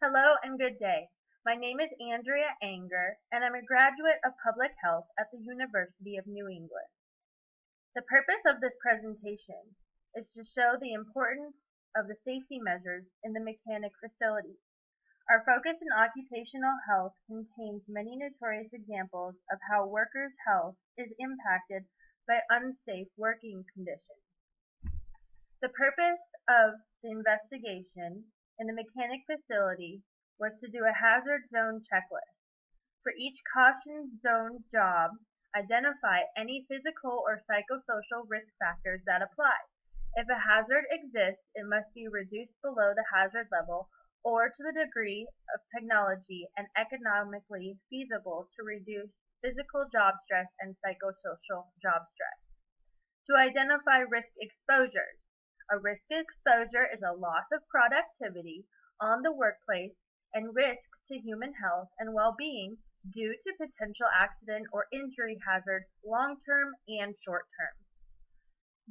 Hello and good day. My name is Andrea Anger, and I'm a graduate of Public Health at the University of New England. The purpose of this presentation is to show the importance of the safety measures in the mechanic facility. Our focus in occupational health contains many notorious examples of how workers' health is impacted by unsafe working conditions. The purpose of the investigation in the mechanic facility was to do a hazard zone checklist. For each caution zone job, identify any physical or psychosocial risk factors that apply. If a hazard exists, it must be reduced below the hazard level or to the degree of technology and economically feasible to reduce physical job stress and psychosocial job stress. To identify risk exposures. A risk exposure is a loss of productivity on the workplace and risk to human health and well-being due to potential accident or injury hazards long-term and short-term.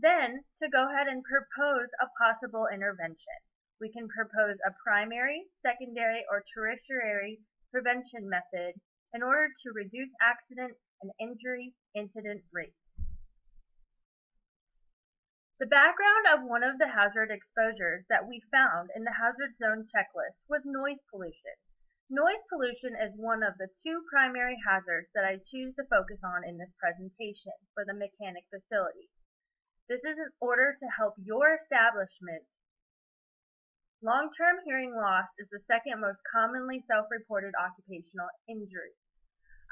Then, to go ahead and propose a possible intervention. We can propose a primary, secondary, or tertiary prevention method in order to reduce accident and injury incident rates. The background of one of the hazard exposures that we found in the hazard zone checklist was noise pollution. Noise pollution is one of the two primary hazards that I choose to focus on in this presentation for the mechanic facility. This is in order to help your establishment. Long-term hearing loss is the second most commonly self-reported occupational injury.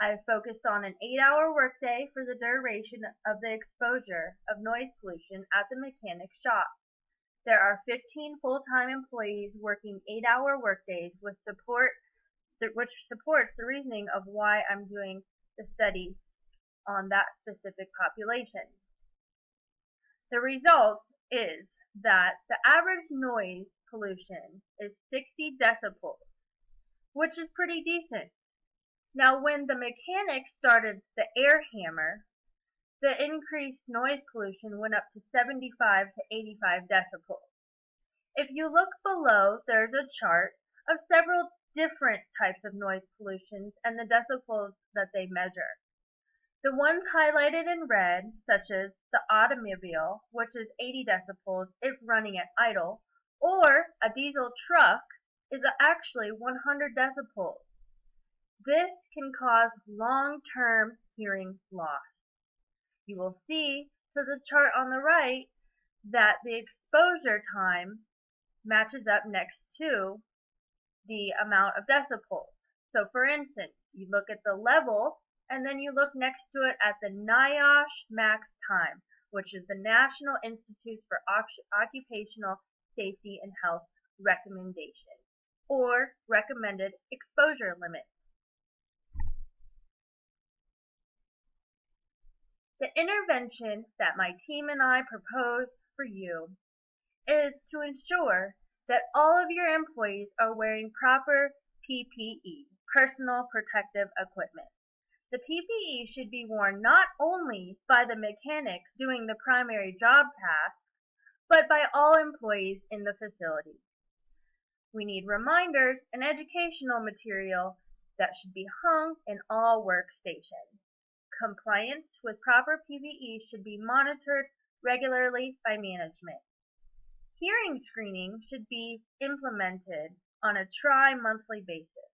I have focused on an 8-hour workday for the duration of the exposure of noise pollution at the mechanic shop. There are 15 full-time employees working 8-hour workdays which supports the reasoning of why I'm doing the study on that specific population. The result is that the average noise pollution is 60 decibels, which is pretty decent. Now, when the mechanics started the air hammer, the increased noise pollution went up to 75 to 85 decibels. If you look below, there's a chart of several different types of noise pollutions and the decibels that they measure. The ones highlighted in red, such as the automobile, which is 80 decibels if running at idle, or a diesel truck, is actually 100 decibels. This can cause long-term hearing loss. You will see to the chart on the right that the exposure time matches up next to the amount of decibels. So for instance, you look at the level and then you look next to it at the NIOSH max time, which is the National Institute for Occupational Safety and Health Recommendations, or recommended exposure limit. The intervention that my team and I propose for you is to ensure that all of your employees are wearing proper PPE, personal protective equipment. The PPE should be worn not only by the mechanics doing the primary job tasks, but by all employees in the facility. We need reminders and educational material that should be hung in all workstations. Compliance with proper PPE should be monitored regularly by management. Hearing screening should be implemented on a tri-monthly basis.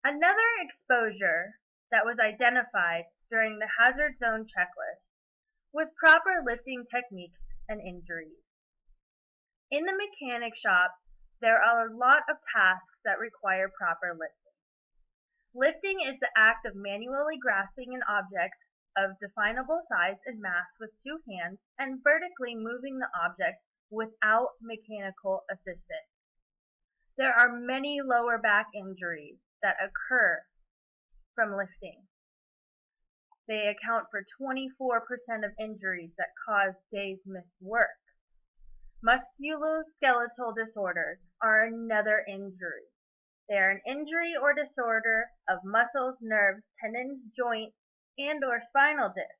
Another exposure that was identified during the hazard zone checklist was proper lifting techniques and injuries. In the mechanic shop, there are a lot of tasks that require proper lifting. Lifting is the act of manually grasping an object of definable size and mass with two hands and vertically moving the object without mechanical assistance. There are many lower back injuries that occur from lifting. They account for 24% of injuries that cause days missed work. Musculoskeletal disorders are another injury. They are an injury or disorder of muscles, nerves, tendons, joints, and or spinal disc.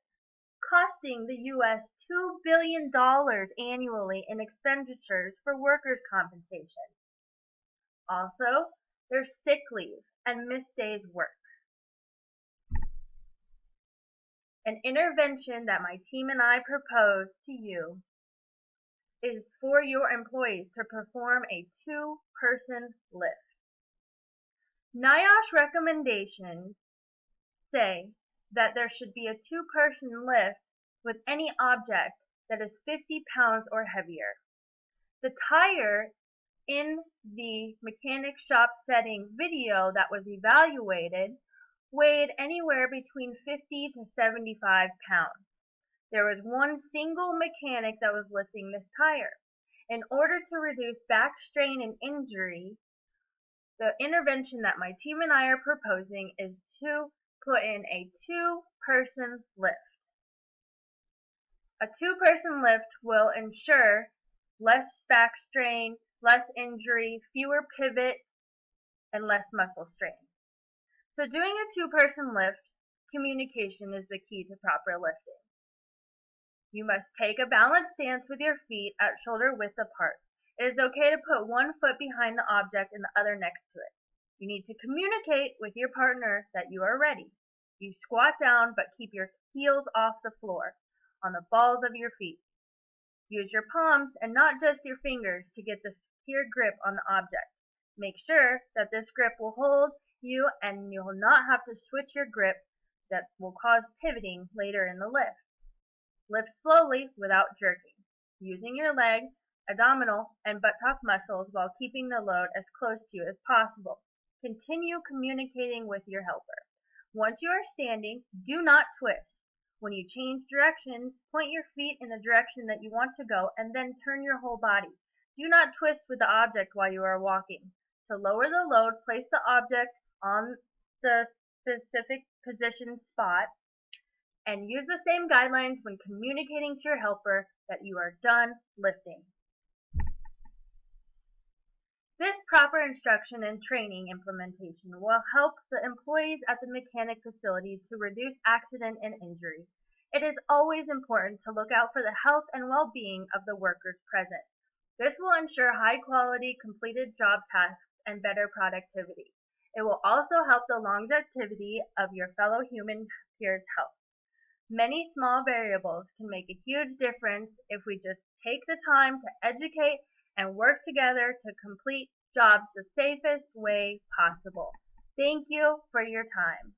costing the U.S. $2 billion annually in expenditures for workers' compensation. Also, there's sick leave and missed days work. An intervention that my team and I propose to you is for your employees to perform a two-person lift. NIOSH recommendations say that there should be a two-person lift with any object that is 50 pounds or heavier. The tire in the mechanic shop setting video that was evaluated weighed anywhere between 50 to 75 pounds. There was one single mechanic that was lifting this tire. In order to reduce back strain and injury, the intervention that my team and I are proposing is to put in a two-person lift. A two-person lift will ensure less back strain, less injury, fewer pivots, and less muscle strain. So doing a two-person lift, communication is the key to proper lifting. You must take a balanced stance with your feet at shoulder width apart. It is okay to put one foot behind the object and the other next to it. You need to communicate with your partner that you are ready. You squat down but keep your heels off the floor, on the balls of your feet. Use your palms and not just your fingers to get the secure grip on the object. Make sure that this grip will hold you and you will not have to switch your grip that will cause pivoting later in the lift. Lift slowly without jerking, using your leg, abdominal, and buttock muscles while keeping the load as close to you as possible. Continue communicating with your helper. Once you are standing, do not twist. When you change directions, point your feet in the direction that you want to go and then turn your whole body. Do not twist with the object while you are walking. To lower the load, place the object on the specific position spot and use the same guidelines when communicating to your helper that you are done lifting. This proper instruction and training implementation will help the employees at the mechanic facilities to reduce accident and injury. It is always important to look out for the health and well-being of the workers present. This will ensure high-quality completed job tasks and better productivity. It will also help the longevity of your fellow human peers' health. Many small variables can make a huge difference if we just take the time to educate and work together to complete jobs the safest way possible. Thank you for your time.